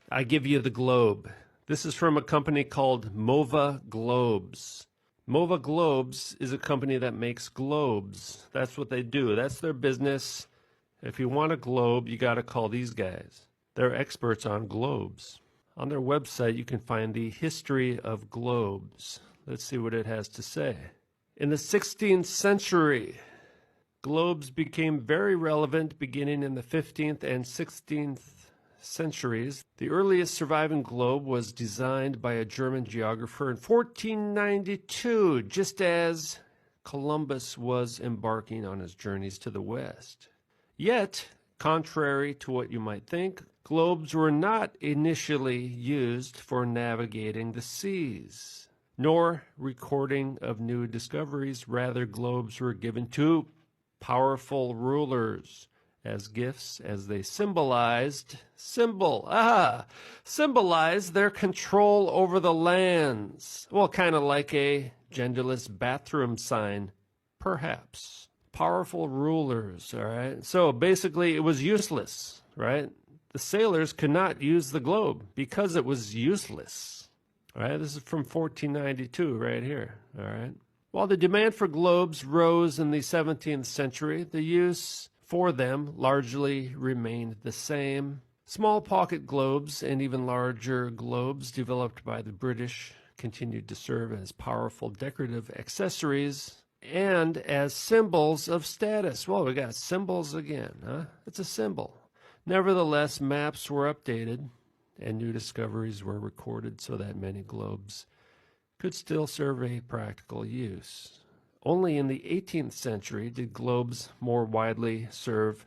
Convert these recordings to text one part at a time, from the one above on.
I give you the globe. This is from a company called Mova Globes. Mova Globes is a company that makes globes. That's what they do. That's their business. If you want a globe, you got to call these guys. They're experts on globes. On their website, you can find the history of globes. Let's see what it has to say. In the 16th century, globes became very relevant beginning in the 15th and 16th centuries. The earliest surviving globe was designed by a German geographer in 1492, just as Columbus was embarking on his journeys to the west. Yet, contrary to what you might think, globes were not initially used for navigating the seas, nor recording of new discoveries. Rather, globes were given to powerful rulers as gifts, as they symbolized their control over the lands. Well, kind of like a genderless bathroom sign, perhaps. Powerful rulers, all right? So basically it was useless, right? The sailors could not use the globe because it was useless, all right? This is from 1492 right here, all right? While the demand for globes rose in the 17th century, the use for them largely remained the same. Small pocket globes and even larger globes developed by the British continued to serve as powerful decorative accessories and as symbols of status. Well, we got symbols again, huh? It's a symbol. Nevertheless, maps were updated and new discoveries were recorded so that many globes could still serve a practical use. Only in the 18th century did globes more widely serve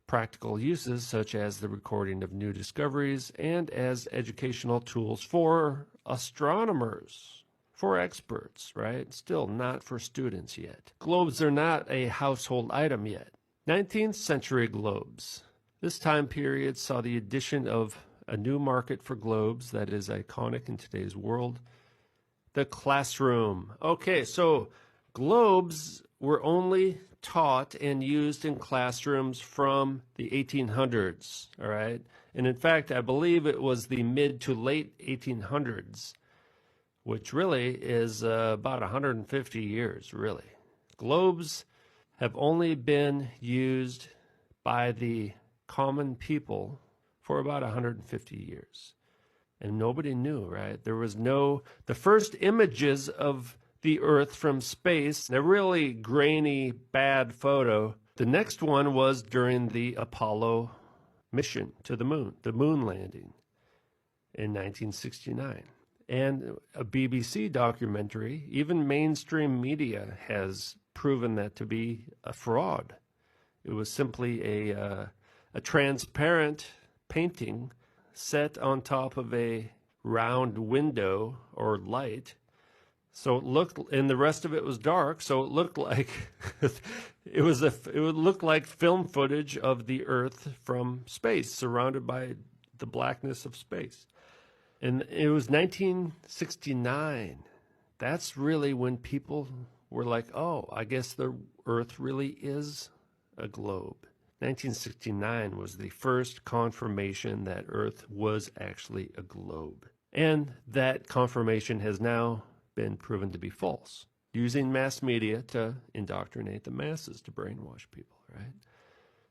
practical uses, such as the recording of new discoveries and as educational tools for astronomers, for experts, right? Still not for students yet. Globes are not a household item yet. 19th century globes. This time period saw the addition of a new market for globes that is iconic in today's world, the classroom. Okay, so globes were only taught and used in classrooms from the 1800s, all right? And in fact, I believe it was the mid to late 1800s, which really is about 150 years, really. Globes have only been used by the common people for about 150 years. And nobody knew, right? There was the first images of the Earth from space, a really grainy, bad photo. The next one was during the Apollo mission to the moon landing in 1969. And a BBC documentary, even mainstream media has proven that to be a fraud. It was simply a transparent painting set on top of a round window or light. So it looked, and the rest of it was dark. So it looked like it would look like film footage of the Earth from space, surrounded by the blackness of space. And it was 1969. That's really when people were like, "Oh, I guess the Earth really is a globe." 1969 was the first confirmation that Earth was actually a globe, and that confirmation has now been proven to be false, using mass media to indoctrinate the masses, to brainwash people, right?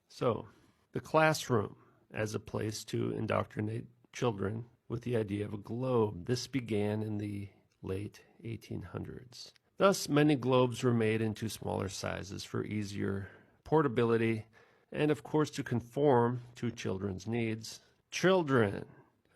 So the classroom as a place to indoctrinate children with the idea of a globe. This began in the late 1800s. Thus, many globes were made into smaller sizes for easier portability and, of course, to conform to children's needs. Children.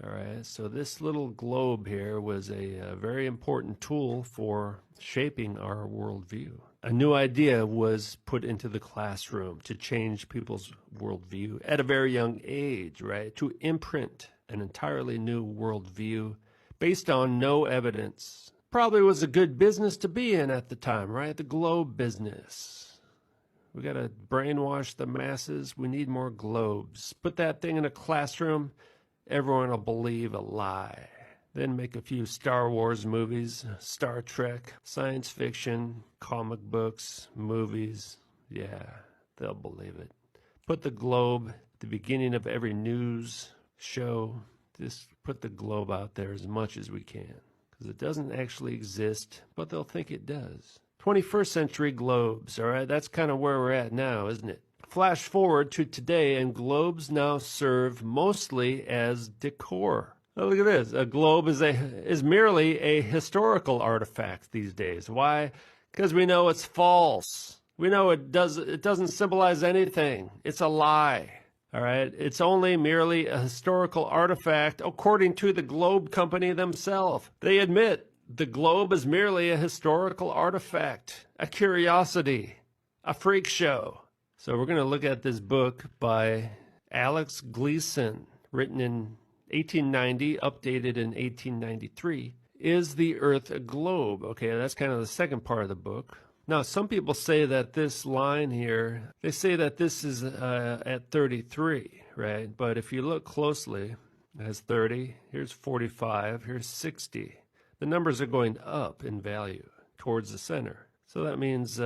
All right, so this little globe here was a very important tool for shaping our worldview. A new idea was put into the classroom to change people's worldview at a very young age, right? To imprint an entirely new worldview based on no evidence. Probably was a good business to be in at the time, right? The globe business. We got to brainwash the masses. We need more globes. Put that thing in a classroom. Everyone will believe a lie. Then make a few Star Wars movies, Star Trek, science fiction, comic books, movies. Yeah, they'll believe it. Put the globe at the beginning of every news show just put the globe out there as much as we can, because it doesn't actually exist, but they'll think it does. 21st century globes, all right? That's kind of where we're at now, isn't it? Flash forward to today, and globes now serve mostly as decor. Oh, look at this. A globe is merely a historical artifact these days. Why? Because we know it's false. We know it doesn't symbolize anything. It's a lie. All right? It's only merely a historical artifact according to the Globe Company themselves. They admit the globe is merely a historical artifact, a curiosity, a freak show. So we're going to look at this book by Alex Gleason, written in 1890, updated in 1893. Is the Earth a globe? Okay, that's kind of the second part of the book. Now, some people say that this line here, they say that this is at 33, right? But if you look closely, it has 30, here's 45, here's 60. The numbers are going up in value towards the center. So that means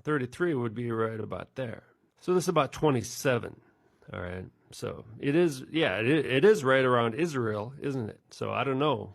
33 would be right about there. So this is about 27, all right? So it is, yeah, it is right around Israel, isn't it? So I don't know,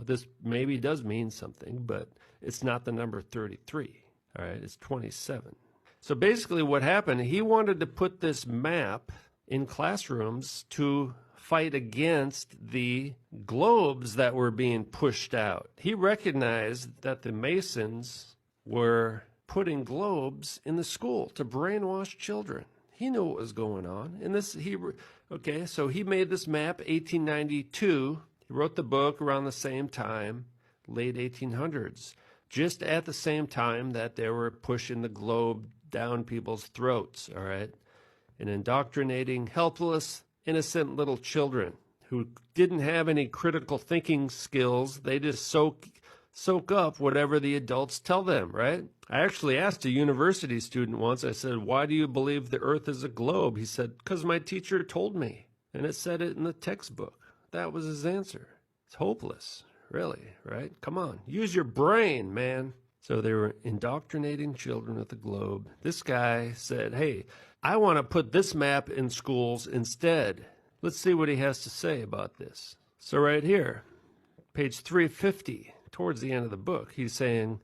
this maybe does mean something, but it's not the number 33, all right? It's 27. So basically what happened, he wanted to put this map in classrooms to fight against the globes that were being pushed out. He recognized that the Masons were putting globes in the school to brainwash children. He knew what was going on. And so he made this map 1892. He wrote the book around the same time, late 1800s, just at the same time that they were pushing the globe down people's throats, all right, and indoctrinating helpless, innocent little children who didn't have any critical thinking skills. They just soak up whatever the adults tell them, right? I actually asked a university student once, I said, why do you believe the Earth is a globe? He said, because my teacher told me, and it said it in the textbook. That was his answer. It's hopeless, really, right? Come on, use your brain, man. So they were indoctrinating children with the globe. This guy said, hey, I want to put this map in schools instead. Let's see what he has to say about this. So right here, page 350, towards the end of the book, he's saying,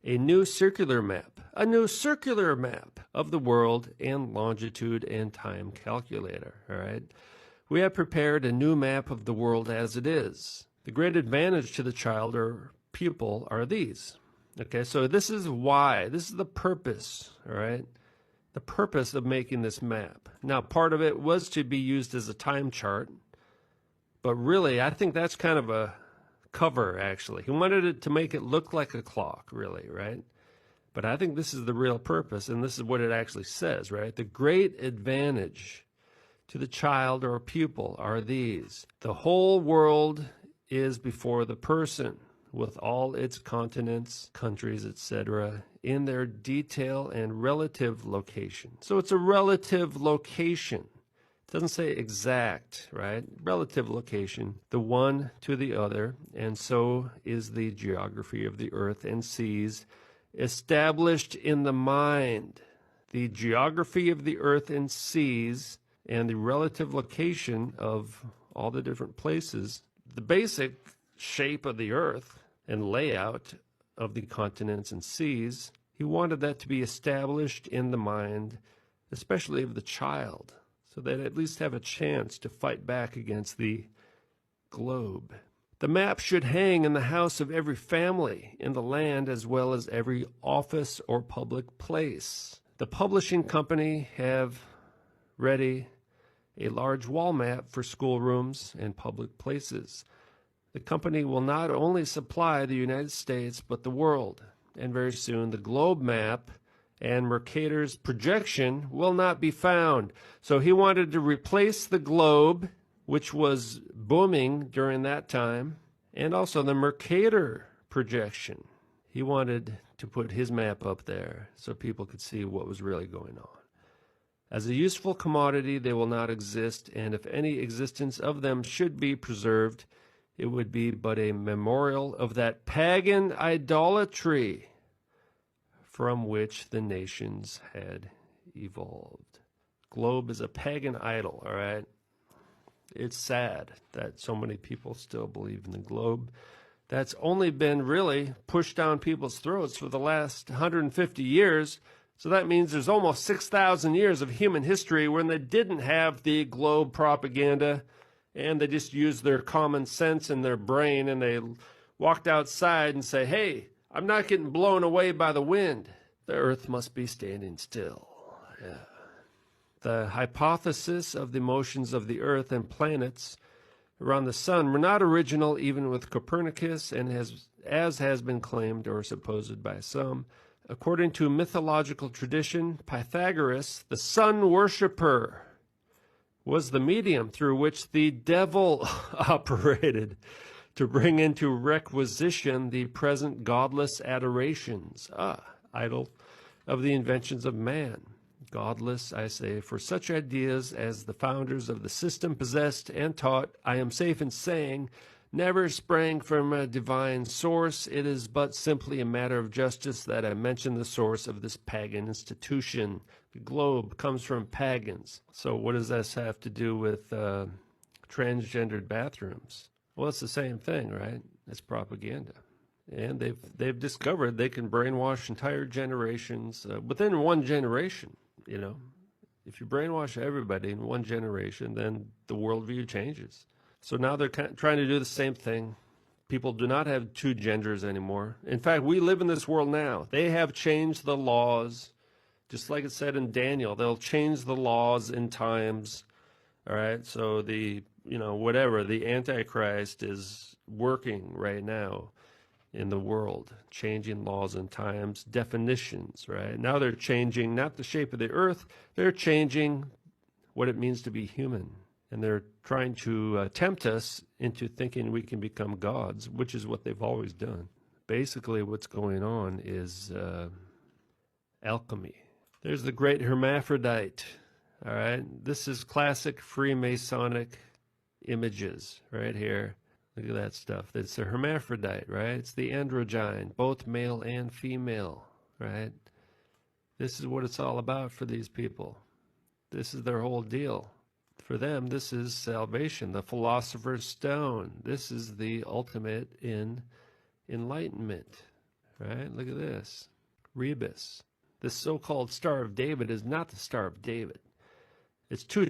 a new circular map of the world and longitude and time calculator, all right? We have prepared a new map of the world as it is. The great advantage to the child or pupil are these. Okay, so this is why, this is the purpose, all right? The purpose of making this map. Now, part of it was to be used as a time chart, but really, I think that's kind of a cover, actually. He wanted it to make it look like a clock, really, right? But I think this is the real purpose, and this is what it actually says, right? The great advantage to the child or pupil are these. The whole world is before the person, with all its continents, countries, etc., in their detail and relative location. So it's a relative location. It doesn't say exact, right? Relative location, the one to the other, and so is the geography of the earth and seas established in the mind. The geography of the earth and seas and the relative location of all the different places, the basic shape of the earth and layout of the continents and seas, he wanted that to be established in the mind, especially of the child, so that at least have a chance to fight back against the globe. The map should hang in the house of every family in the land as well as every office or public place. The publishing company have ready a large wall map for schoolrooms and public places. The company will not only supply the United States, but the world. And very soon, the globe map and Mercator's projection will not be found. So he wanted to replace the globe, which was booming during that time, and also the Mercator projection. He wanted to put his map up there so people could see what was really going on. As a useful commodity, they will not exist, and if any existence of them should be preserved, it would be but a memorial of that pagan idolatry from which the nations had evolved. Globe is a pagan idol, all right? It's sad that so many people still believe in the globe. That's only been really pushed down people's throats for the last 150 years. So that means there's almost 6,000 years of human history when they didn't have the globe propaganda, and they just used their common sense and their brain, and they walked outside and say, hey, I'm not getting blown away by the wind. The earth must be standing still. Yeah. The hypothesis of the motions of the earth and planets around the sun were not original even with Copernicus, and as has been claimed or supposed by some. According to mythological tradition, Pythagoras, the sun worshipper, was the medium through which the devil operated to bring into requisition the present godless adorations, idol of the inventions of man. Godless, I say, for such ideas as the founders of the system possessed and taught, I am safe in saying, never sprang from a divine source. It is but simply a matter of justice that I mention the source of this pagan institution. The globe comes from pagans. So what does this have to do with transgendered bathrooms? Well, it's the same thing, right? It's propaganda. And they've discovered they can brainwash entire generations within one generation. You know, if you brainwash everybody in one generation, then the worldview changes. So now they're trying to do the same thing. People do not have two genders anymore. In fact, we live in this world now. They have changed the laws, just like it said in Daniel. They'll change the laws in times. All right. So the Antichrist is working right now in the world, changing laws and times, definitions, right? Now they're changing not the shape of the earth, they're changing what it means to be human. And they're trying to tempt us into thinking we can become gods, which is what they've always done. Basically, what's going on is alchemy. There's the great hermaphrodite, all right? This is classic Freemasonic images right here. Look at that stuff. It's a hermaphrodite, right? It's the androgyne, both male and female, right? This is what it's all about for these people. This is their whole deal. For them, this is salvation, the philosopher's stone. This is the ultimate in enlightenment, right? Look at this. Rebus. This so-called Star of David is not the Star of David. It's two